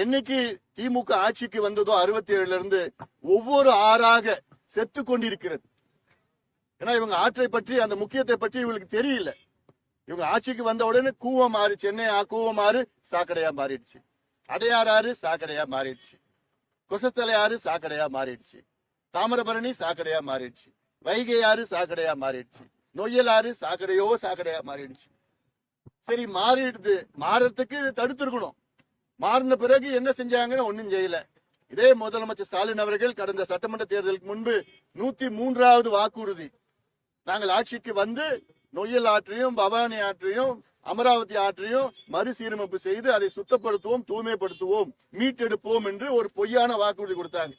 என்னைக்கு திமுக ஆட்சிக்கு வந்ததோ 67 இருந்து ஒவ்வொரு ஆறாக செத்து கொண்டிருக்கிறது. ஏன்னா இவங்க ஆற்றை பற்றி அந்த முக்கியத்தை பற்றி இவங்களுக்கு தெரியல. இவங்க ஆட்சிக்கு வந்த உடனே கூவமாறு, சென்னை கூவமாறு சாக்கடையா மாறிடுச்சு, அடையாறு சாக்கடையா மாறிடுச்சு, கொசத்தலையாறு சாக்கடையா மாறிடுச்சு, தாமிரபரணி சாக்கடையா மாறிடுச்சு, வைகை ஆறு சாக்கடையா மாறிடுச்சு, நொய்யலாறு சாக்கடையா மாறிடுச்சு. சரி, மாறிடுது, மாறத்துக்கு தடுத்திருக்கணும். மாறின பிறகு என்ன செஞ்சாங்கன்னு ஒன்னும் செய்யல. இதே முதலமைச்சர் ஸ்டாலின் அவர்கள் கடந்த சட்டமன்ற தேர்தலுக்கு முன்பு 103வது வாக்குறுதி, நாங்கள் ஆட்சிக்கு வந்து நொய்யல் ஆற்றையும் பவானி ஆற்றையும் அமராவதி ஆற்றையும் மறுசீரமைப்பு செய்து அதை சுத்தப்படுத்துவோம், தூய்மைப்படுத்துவோம், மீட்டெடுப்போம் என்று ஒரு பொய்யான வாக்குறுதி கொடுத்தாங்க.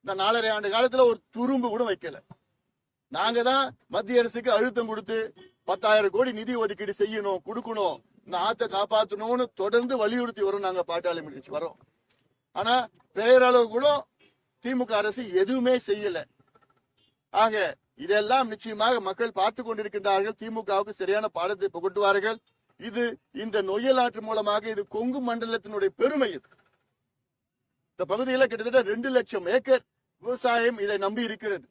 இந்த 4.5 ஆண்டு காலத்துல ஒரு துரும்பு கூட வைக்கல. நாங்க தான் மத்திய அரசுக்கு அழுத்தம் கொடுத்து 10,000 கோடி நிதி ஒதுக்கீடு செய்யணும், கொடுக்கணும், இந்த ஆத்தை காப்பாற்றணும்னு தொடர்ந்து வலியுறுத்தி வரும். நாங்க பாட்டாளி கட்சி வரோம். ஆனா பெயரளவு கூட திமுக அரசு எதுவுமே செய்யல. ஆக இதெல்லாம் நிச்சயமாக மக்கள் பார்த்து கொண்டிருக்கின்றார்கள். திமுகவுக்கு சரியான பாடத்தை புகட்டுவார்கள். இது இந்த நொய்யல் ஆற்று மூலமாக இது கொங்கு மண்டலத்தினுடைய பெருமை. இந்த பகுதியில் கிட்டத்தட்ட 2 லட்சம் ஏக்கர் விவசாயம் இதை நம்பி இருக்கிறது.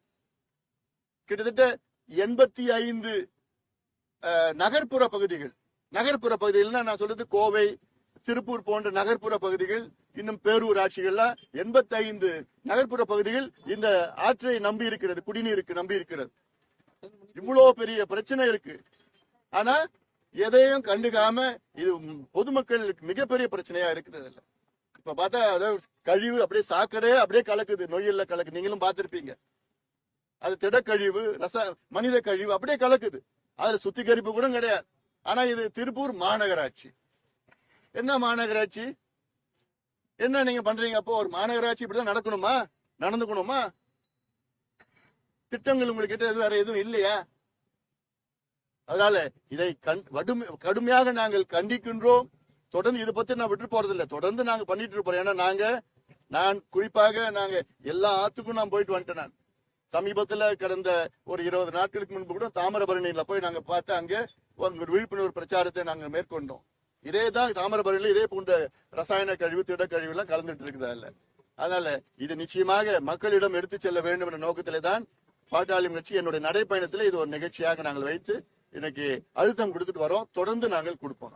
கிட்டத்தட்ட 85 நகர்ப்புற பகுதிகள், நகர்ப்புற பகுதிகள்னா நான் சொல்றது கோவை, திருப்பூர் போன்ற நகர்ப்புற பகுதிகள், இன்னும் பேரூராட்சிகள்ல 85 நகர்ப்புற பகுதிகள் இந்த ஆற்றை நம்பி இருக்கிறது, குடிநீருக்கு நம்பி இருக்கிறது. இவ்வளவு பெரிய பிரச்சனை இருக்கு. ஆனா எதையும் கண்டுக்காம இது பொதுமக்களுக்கு மிகப்பெரிய பிரச்சனையா இருக்குது. இல்ல இப்ப பார்த்தா அதாவது கழிவு அப்படியே சாக்கடை அப்படியே கலக்குது, நொய்யல்ல கலக்கு, நீங்களும் பார்த்திருப்பீங்க. அது திடக்கழிவு, மனித கழிவு அப்படியே கலக்குது. அதுல சுத்திகரிப்பு கூட கிடையாது. ஆனா இது திருப்பூர் மாநகராட்சி. என்ன மாநகராட்சி, என்ன நீங்க பண்றீங்க? அப்போ ஒரு மாநகராட்சி இப்படிதான் நடக்கணுமா, நடந்துக்கணுமா? திட்டங்கள் உங்களுக்கு வேற எதுவும் இல்லையா? அதனால இதை கடுமையாக நாங்கள் கண்டிக்கின்றோம். தொடர்ந்து இதை பத்தி நான் விட்டு போறதில்லை, தொடர்ந்து நாங்க பண்ணிட்டு இருப்போம். ஏன்னா நான் குறிப்பாக எல்லா ஆத்துக்கும் நான் போயிட்டு வந்துட்டேன். நான் சமீபத்துல கடந்த ஒரு 20 நாட்களுக்கு முன்பு கூட தாமிரபரணியில போய் நாங்க பார்த்து அங்கே ஒரு விழிப்புணர்வு பிரச்சாரத்தை நாங்க மேற்கொண்டோம். இதேதான் தாமிரபரணியில இதே போன்ற ரசாயன கழிவு, திடக்கழிவு எல்லாம் கலந்துட்டு இருக்குதா இல்ல. அதனால இது நிச்சயமாக மக்களிடம் எடுத்து செல்ல வேண்டும் என்ற நோக்கத்திலே தான் பாட்டாளி கட்சி என்னுடைய நடைப்பயணத்தில் இது ஒரு நிகழ்ச்சியாக நாங்கள் வைத்து இன்னைக்கு அழுத்தம் கொடுத்துட்டு வரோம். தொடர்ந்து நாங்கள் கொடுப்போம்.